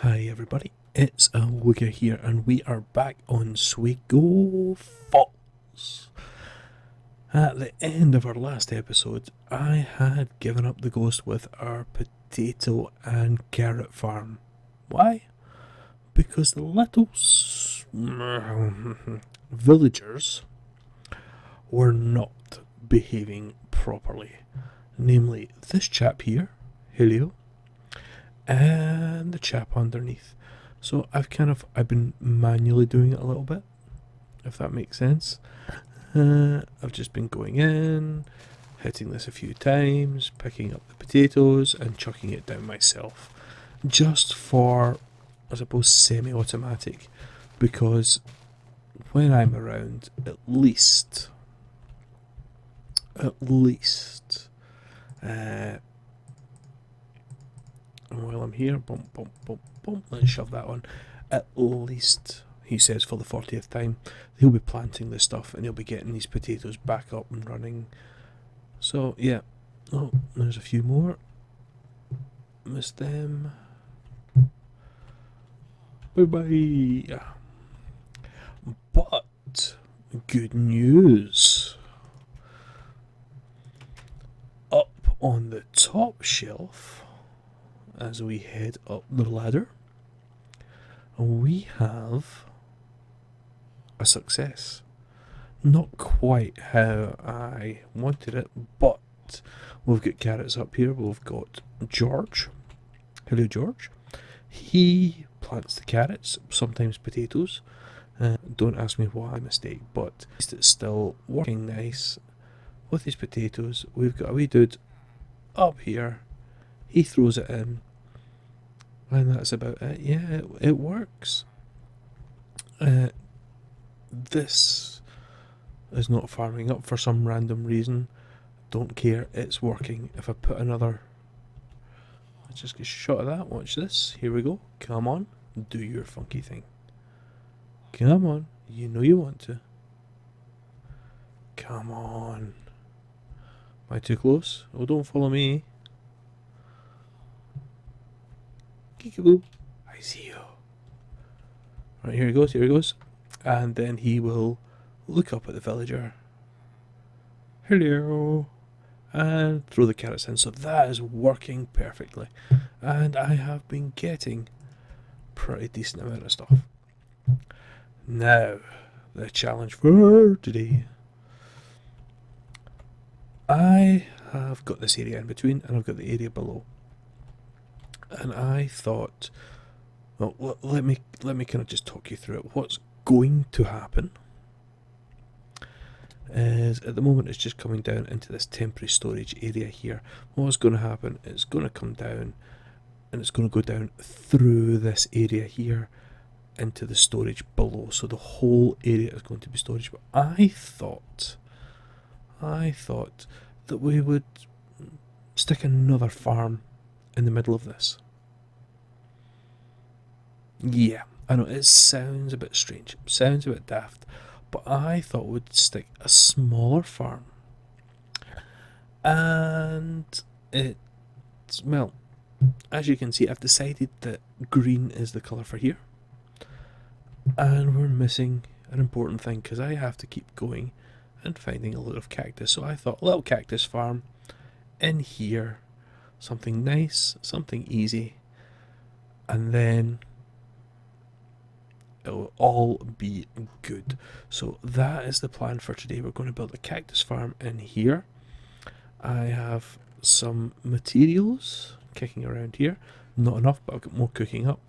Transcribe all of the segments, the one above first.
Hi everybody, it's Awoogah here and we are back on Suego Falls. At the end of our last episode, I had given up the ghost with our potato and carrot farm. Why? Because the little villagers were not behaving properly. Namely, this chap here, Helio, and the chap underneath. So I've been manually doing it a little bit, if that makes sense. I've just been going in, hitting this a few times, picking up the potatoes and chucking it down myself. Just for, I suppose, semi-automatic, because when I'm around, at least, while I'm here, bump, bump, bump, bump, let's shove that on. At least, he says, for the 40th time, he'll be planting this stuff and he'll be getting these potatoes back up and running. So, yeah. Oh, there's a few more. Missed them. Bye-bye. But, good news. Up on the top shelf, as we head up the ladder, we have a success. Not quite how I wanted it, but we've got carrots up here. We've got George. Hello, George. He plants the carrots, sometimes potatoes. Don't ask me why, mistake, but it's still working nice with his potatoes. We've got a wee dude up here. He throws it in. And that's about it. Yeah, it works. This is not farming up for some random reason. Don't care, it's working. If I put another... Let's just get a shot of that. Watch this. Here we go. Come on. Do your funky thing. Come on. You know you want to. Come on. Am I too close? Oh, don't follow me. Kickaboo. I see you. Right, here he goes, here he goes. And then he will look up at the villager. Hello. And throw the carrots in. So that is working perfectly. And I have been getting pretty decent amount of stuff. Now, the challenge for today. I have got this area in between and I've got the area below. And I thought, well, let me kind of just talk you through it. What's going to happen is, at the moment, it's just coming down into this temporary storage area here. What's going to happen is it's going to come down and it's going to go down through this area here into the storage below. So the whole area is going to be storage. But I thought that we would stick another farm in the middle of this. Yeah, I know, it sounds a bit strange, sounds a bit daft, but I thought we'd stick a smaller farm. And it's, well, as you can see, I've decided that green is the colour for here. And we're missing an important thing, because I have to keep going and finding a lot of cactus. So I thought, little cactus farm in here, something nice, something easy, and then it'll all be good. So that is the plan for today. We're going to build a cactus farm in here. I have some materials kicking around here. Not enough, but I've got more cooking up.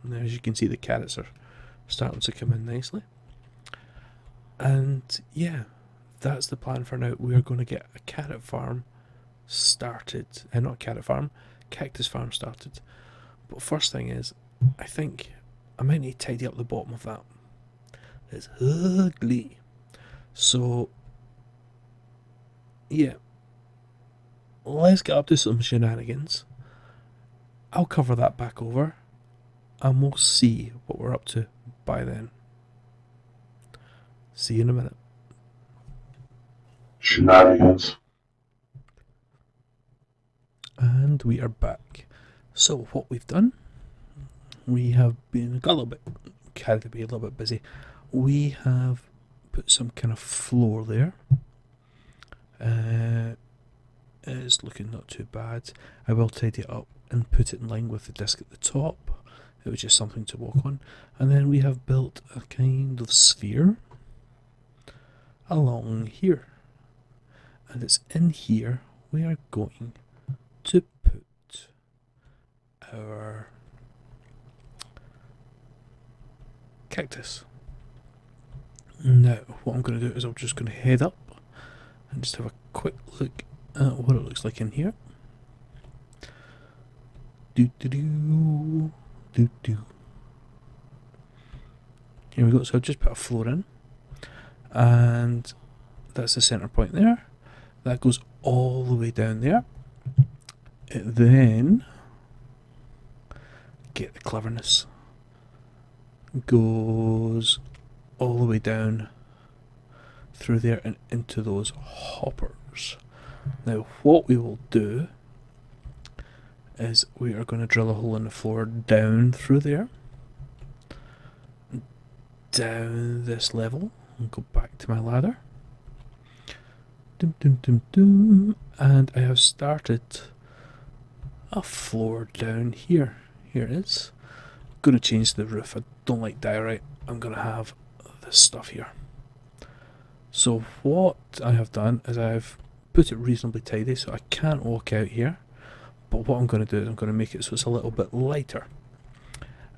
And as you can see, the carrots are starting to come in nicely. And yeah, that's the plan for now. We're going to get a carrot farm started. Not a carrot farm, cactus farm started. But first thing is, I think I might need to tidy up the bottom of that. It's ugly. So yeah, let's get up to some shenanigans. I'll cover that back over and we'll see what we're up to by then. See you in a minute. Shenanigans. And we are back. So what we've done, we have been got a little bit carried away, a little bit busy. We have put some kind of floor there. It's looking not too bad. I will tidy it up and put it in line with the disc at the top. It was just something to walk on. And then we have built a kind of sphere along here. And it's in here we are going to put our cactus. Now, what I'm going to do is I'm just going to head up and just have a quick look at what it looks like in here. Here we go. So I've just put a floor in, and that's the center point there. That goes all the way down there. It then, get the cleverness, goes all the way down through there and into those hoppers. Now what we will do is we are going to drill a hole in the floor down through there, down this level, and go back to my ladder. And I have started a floor down here. Here it is. I'm going to change the roof. I don't like diorite. I'm going to have this stuff here. So what I have done is I've put it reasonably tidy so I can't walk out here. But what I'm going to do is I'm going to make it so it's a little bit lighter.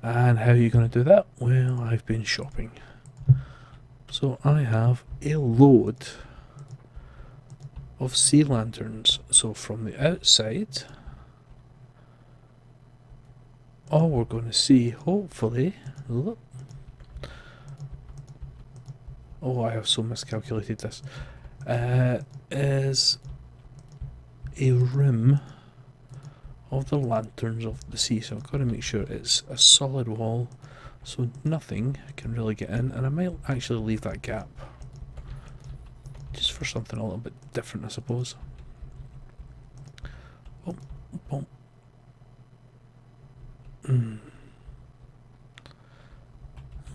And how are you going to do that? Well, I've been shopping. So I have a load of sea lanterns. So from the outside, all we're going to see, hopefully, look. Oh, I have so miscalculated this. Is a rim of the lanterns of the sea. So I've got to make sure it's a solid wall so nothing can really get in. And I might actually leave that gap just for something a little bit different, I suppose. Oh, oh.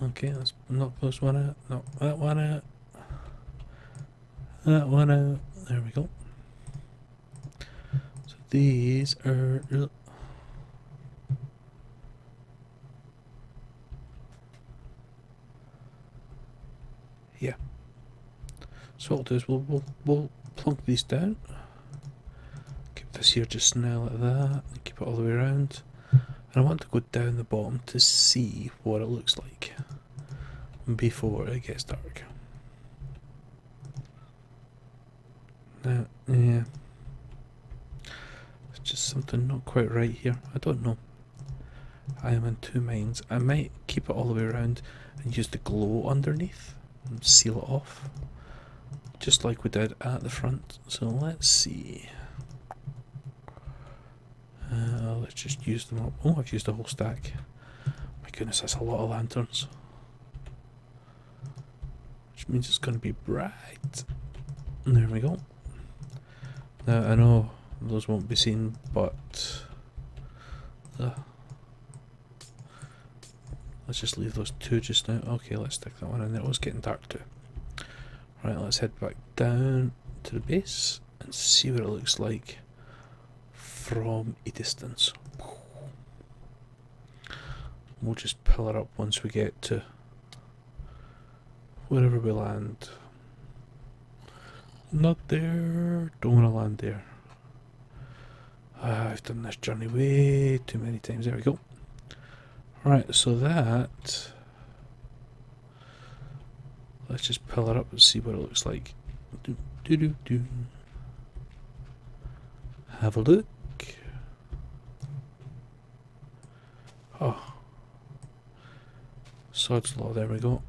Okay, let's knock this one out. No, that one out. That one out. There we go. So these are... yeah. So what we'll do is we'll plunk these down. Keep this here just now like that. And keep it all the way around. And I want to go down the bottom to see what it looks like before it gets dark. Now, yeah. It's just something not quite right here. I don't know. I am in two minds. I might keep it all the way around and use the glow underneath and seal it off, just like we did at the front. So let's see. Let's just use them up. Oh, I've used a whole stack. My goodness, that's a lot of lanterns. Which means it's going to be bright. And there we go. Now, I know those won't be seen, but... let's just leave those two just now. Okay, let's stick that one in there. Oh, it's getting dark too. Right, let's head back down to the base and see what it looks like from a distance. We'll just pillar up once we get to wherever we land. Not there. Don't want to land there. I've done this journey way too many times. There we go. Right, so that... let's just pillar up and see what it looks like. Have a look. Oh. Sod's law, there we go.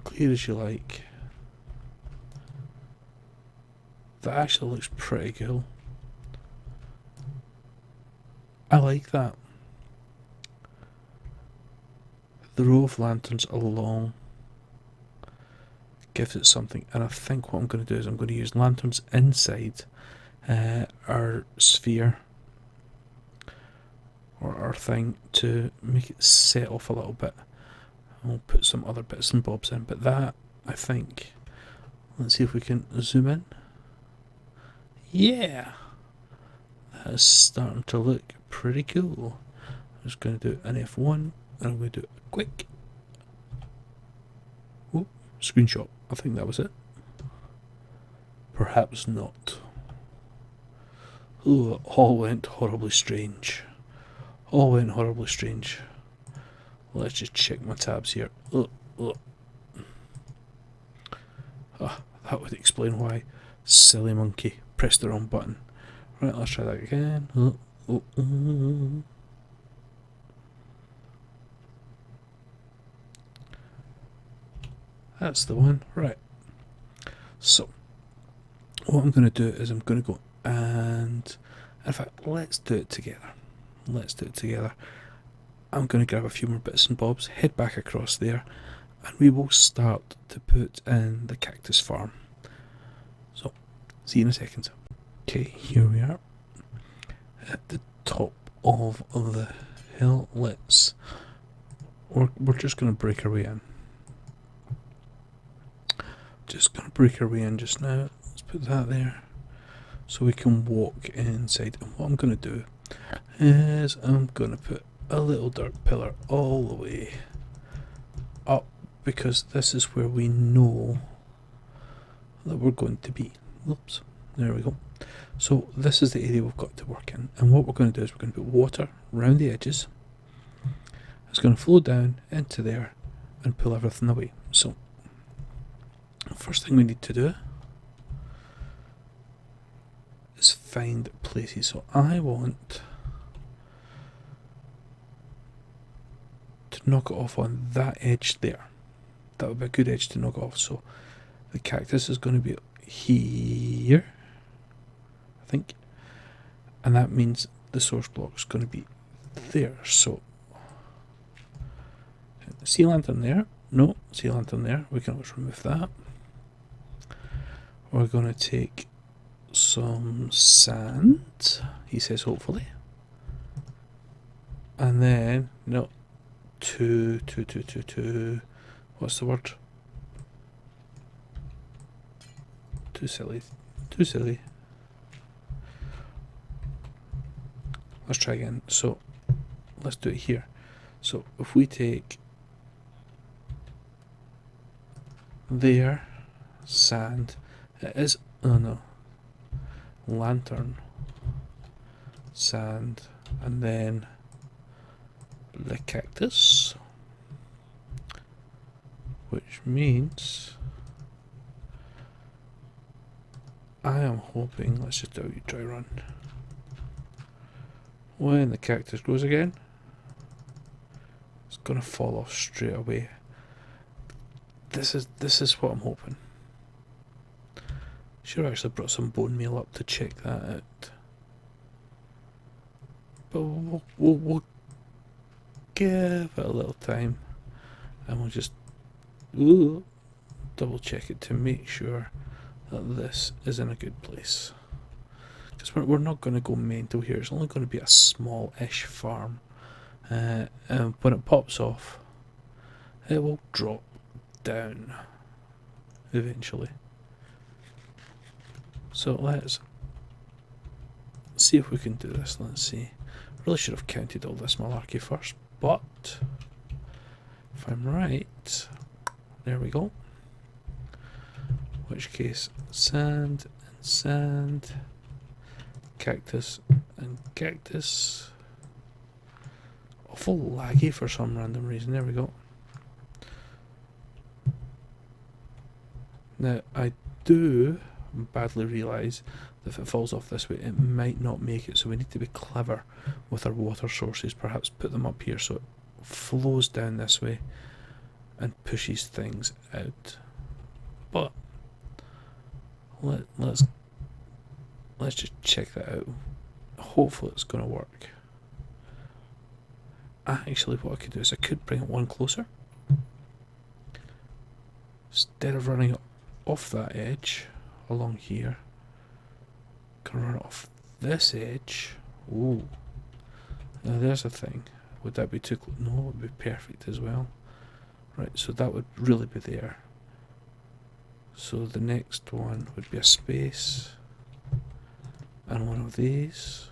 Clear as you like. That actually looks pretty cool. I like that. The row of lanterns along gives it something, and I think what I'm going to do is I'm going to use lanterns inside our sphere, or our thing to make it set off a little bit. We'll put some other bits and bobs in, but that, I think, let's see if we can zoom in. Yeah, that is starting to look pretty cool. I'm just going to do an F1 and I'm going to do a quick screenshot. I think that was it. Perhaps not. Oh, all went horribly strange. All went horribly strange. Let's just check my tabs here. That would explain why. Silly monkey. Pressed the wrong button. Right, let's try that again. That's the one. Right. So, what I'm going to do is I'm going to go and... In fact, let's do it together. Let's do it together. I'm going to grab a few more bits and bobs, head back across there, and we will start to put in the cactus farm. So, see you in a second. Okay, here we are at the top of the hill. We're just going to break our way in. Just going to break our way in just now. Let's put that there so we can walk inside. And what I'm going to do is I'm going to put a little dirt pillar all the way up, because this is where we know that we're going to be. Oops, there we go. So this is the area we've got to work in, and what we're going to do is we're going to put water around the edges. It's going to flow down into there and pull everything away. So first thing we need to do is find places. So I want to knock it off on that edge there. That would be a good edge to knock off. So the cactus is going to be here, I think, and that means the source block is going to be there. So sea lantern there. No, sea lantern there. We can always remove that. We're going to take some sand, he says, hopefully. And then, no, two. What's the word? Too silly. Let's try again. So, let's do it here. So, if we take there, sand, it is, oh no, lantern, sand, and then the cactus, which means I am hoping, let's just do a dry run. When the cactus grows again, it's going to fall off straight away. This is what I'm hoping. Should have actually brought some bone meal up to check that out. But we'll give it a little time, and we'll just double check it to make sure that this is in a good place. Because we're not going to go mental here. It's only going to be a small-ish farm. And when it pops off, it will drop down eventually. So let's see if we can do this. Let's see. Really should have counted all this malarkey first, but if I'm right, there we go. In which case, sand and sand, cactus and cactus. Awful laggy for some random reason. There we go. Now, I do badly realise that if it falls off this way, it might not make it, so we need to be clever with our water sources. Perhaps put them up here so it flows down this way and pushes things out. But let's just check that out. Hopefully it's going to work. Actually, what I could do is I could bring it one closer. Instead of running it off that edge along here, can run it off this edge. Ooh, Now there's a thing. Would that be too close? No, it would be perfect as well. Right, so that would really be there. So the next one would be a space. And one of these.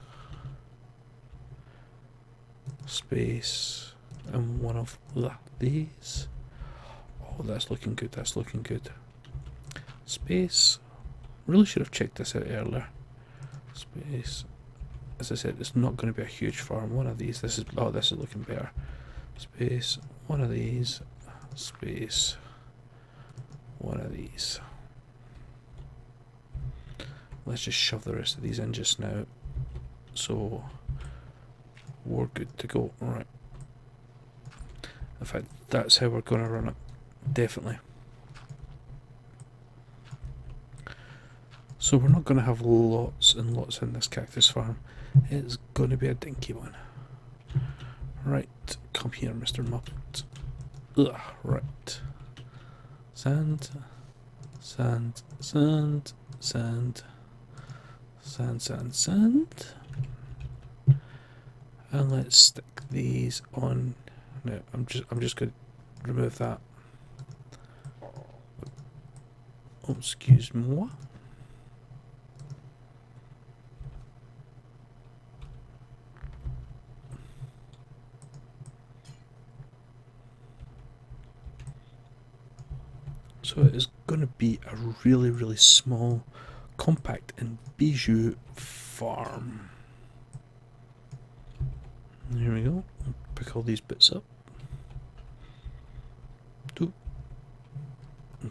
Space. And one of these. Oh, that's looking good, that's looking good. Space. Really should have checked this out earlier. Space. As I said, it's not going to be a huge farm. One of these. This is looking better. Space. One of these. Space. One of these. Let's just shove the rest of these in just now. So we're good to go. Right. In fact, that's how we're going to run it. Definitely. So we're not going to have lots and lots in this cactus farm. It's going to be a dinky one. Right, come here, Mr. Muppet. Ugh, right. Sand, sand, sand, sand, sand, sand, sand. And let's stick these on. No, I'm just going to remove that. Oh, excuse moi. So it is going to be a really, really small, compact and bijou farm. Here we go. Pick all these bits up.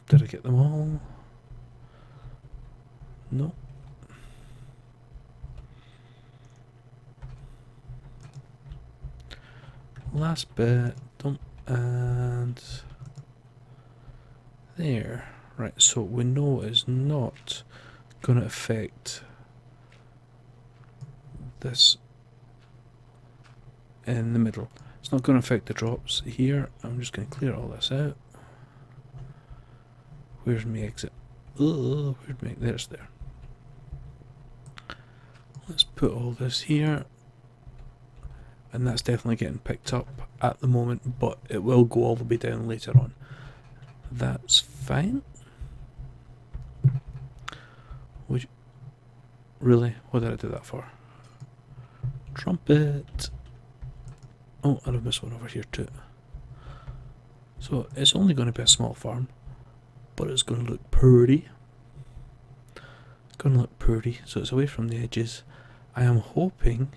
Did I get them all? No. Last bit. And there. Right, so we know it's not going to affect this in the middle. It's not going to affect the drops here. I'm just going to clear all this out. Where's my exit? Oh, where's my... There's there. Let's put all this here. And that's definitely getting picked up at the moment, but it will go all the way down later on. That's fine. Would you... Really? What did I do that for? Trumpet. Oh, and I've missed one over here too. So it's only going to be a small farm, but it's going to look pretty. It's going to look pretty. So it's away from the edges. I am hoping...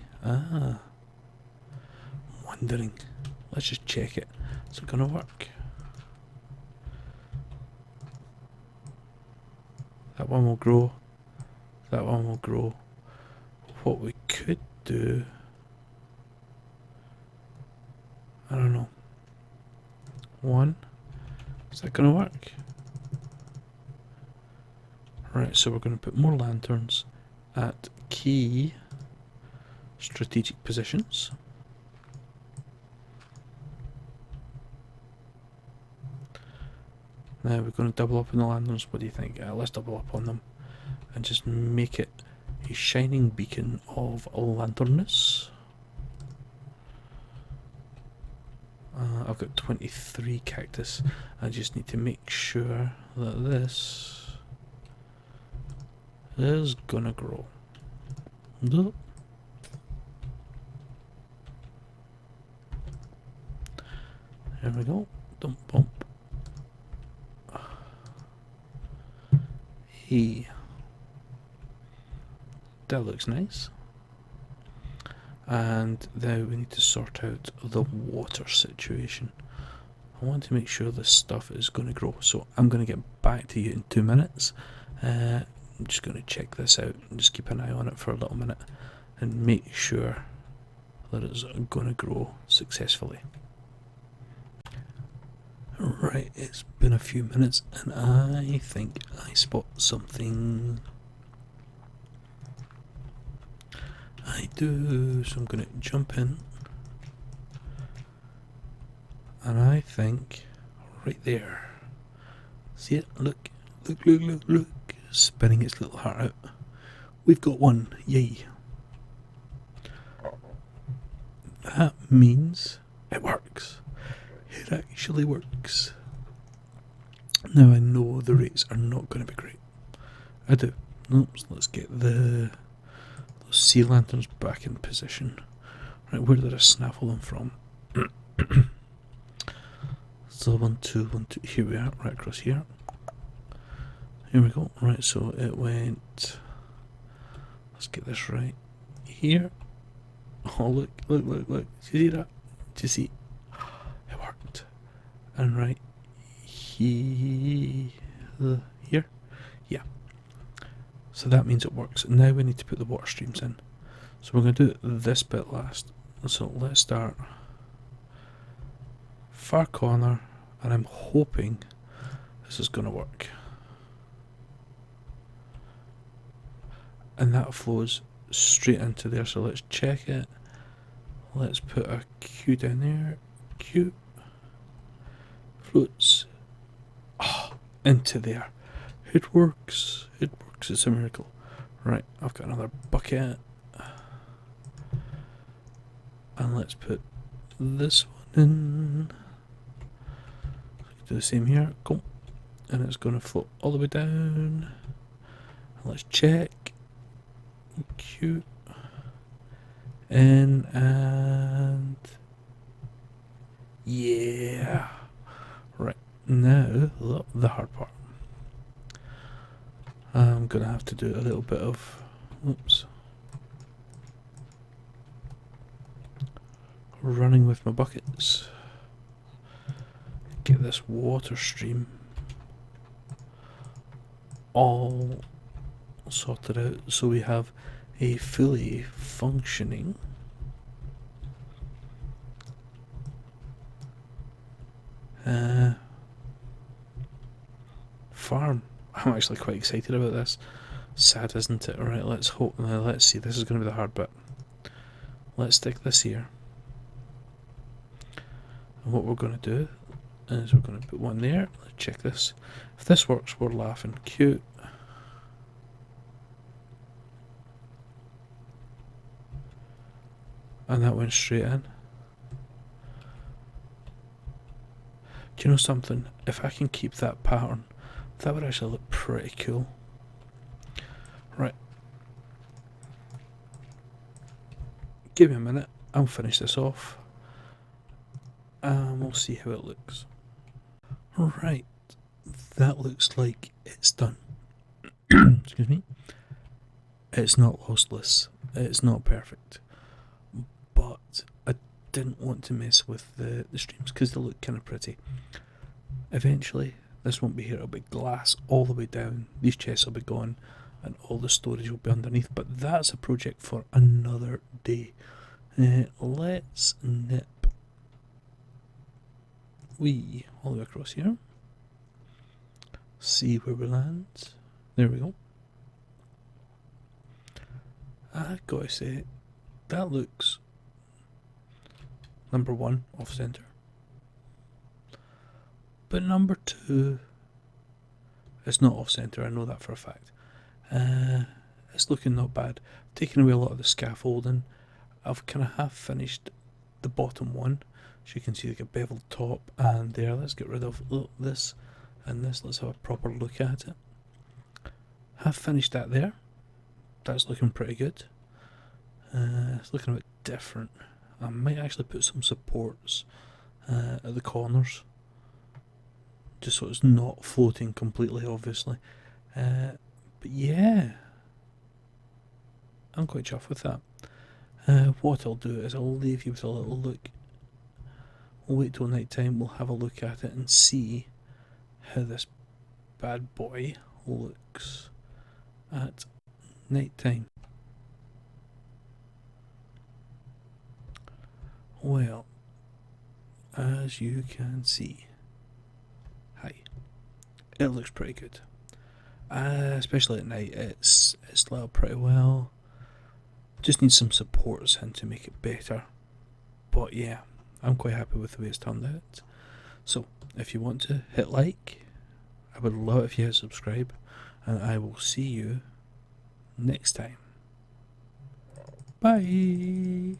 wondering. Let's just check it. Is it going to work? That one will grow. That one will grow. What we could do... I don't know. One. Is that going to work? Right, so we're going to put more lanterns at key strategic positions. Now we're going to double up on the lanterns. What do you think? Let's double up on them and just make it a shining beacon of lanternness. I've got 23 cactus. I just need to make sure that this is gonna grow. There we go. Dump bump. Hey. That looks nice. And now we need to sort out the water situation. I want to make sure this stuff is going to grow, so I'm going to get back to you in 2 minutes. I'm just going to check this out and just keep an eye on it for a little minute and make sure that it's going to grow successfully. Right, it's been a few minutes and I think I spot something. I do, so I'm going to jump in, and I think right there, see it, look, look, look, look, look, spinning its little heart out. We've got one, yay. That means it works. It actually works. Now I know the rates are not going to be great. I do. Oops, let's get those sea lanterns back in position. Right, where did I snaffle them from? So 1, 2, 1, 2. Here we are, right across here. Here we go. Right, so it went. Let's get this right here. Oh, look. Do you see that? Do you see? It worked. And right here. Yeah. So that means it works. And now we need to put the water streams in. So we're going to do this bit last. So let's start far corner, and I'm hoping this is going to work. And that flows straight into there, so let's check it. Let's put a Q down there. Q floats into there. It works. It's a miracle. Right, I've got another bucket. And let's put this one in. Do the same here. Go. And it's going to float all the way down. And let's check. Q. In and. Yeah. Right. Now, the hard part. I'm going to have to do a little bit of. Oops. Running with my buckets. Get this water stream all sorted out so we have a fully functioning farm. I'm actually quite excited about this. Sad, isn't it? Alright, let's hope. Let's see, this is going to be the hard bit. Let's stick this here. And what we're going to do is we're going to put one there. Let's check this. If this works, we're laughing. Cute. And that went straight in. Do you know something? If I can keep that pattern, that would actually look pretty cool. Right. Give me a minute. I'll finish this off. And we'll see how it looks. Right. That looks like it's done. Excuse me. It's not lossless. It's not perfect. But I didn't want to mess with the streams because they look kind of pretty. Eventually, this won't be here. It'll be glass all the way down. These chests will be gone and all the storage will be underneath. But that's a project for another day. Let's nip all the way across here. See where we land. There we go. I gotta say, that looks, number one, off center. But number two, it's not off center. I know that for a fact. It's looking not bad. I've taken away a lot of the scaffolding. I've kind of half finished the bottom one. As you can see, like a beveled top and there. Let's get rid of this and this. Let's have a proper look at it. Have finished that there. That's looking pretty good. It's looking a bit different. I might actually put some supports at the corners, just so it's not floating completely, obviously. But yeah, I'm quite chuffed with that. What I'll do is I'll leave you with a little look. We'll wait till night time. We'll have a look at it and see how this bad boy looks at night time. Well, as you can see, it looks pretty good. Especially at night, it's lit up pretty well. Just need some supports in to make it better. But yeah, I'm quite happy with the way it's turned out. So, if you want to hit like, I would love it if you hit subscribe, and I will see you next time. Bye.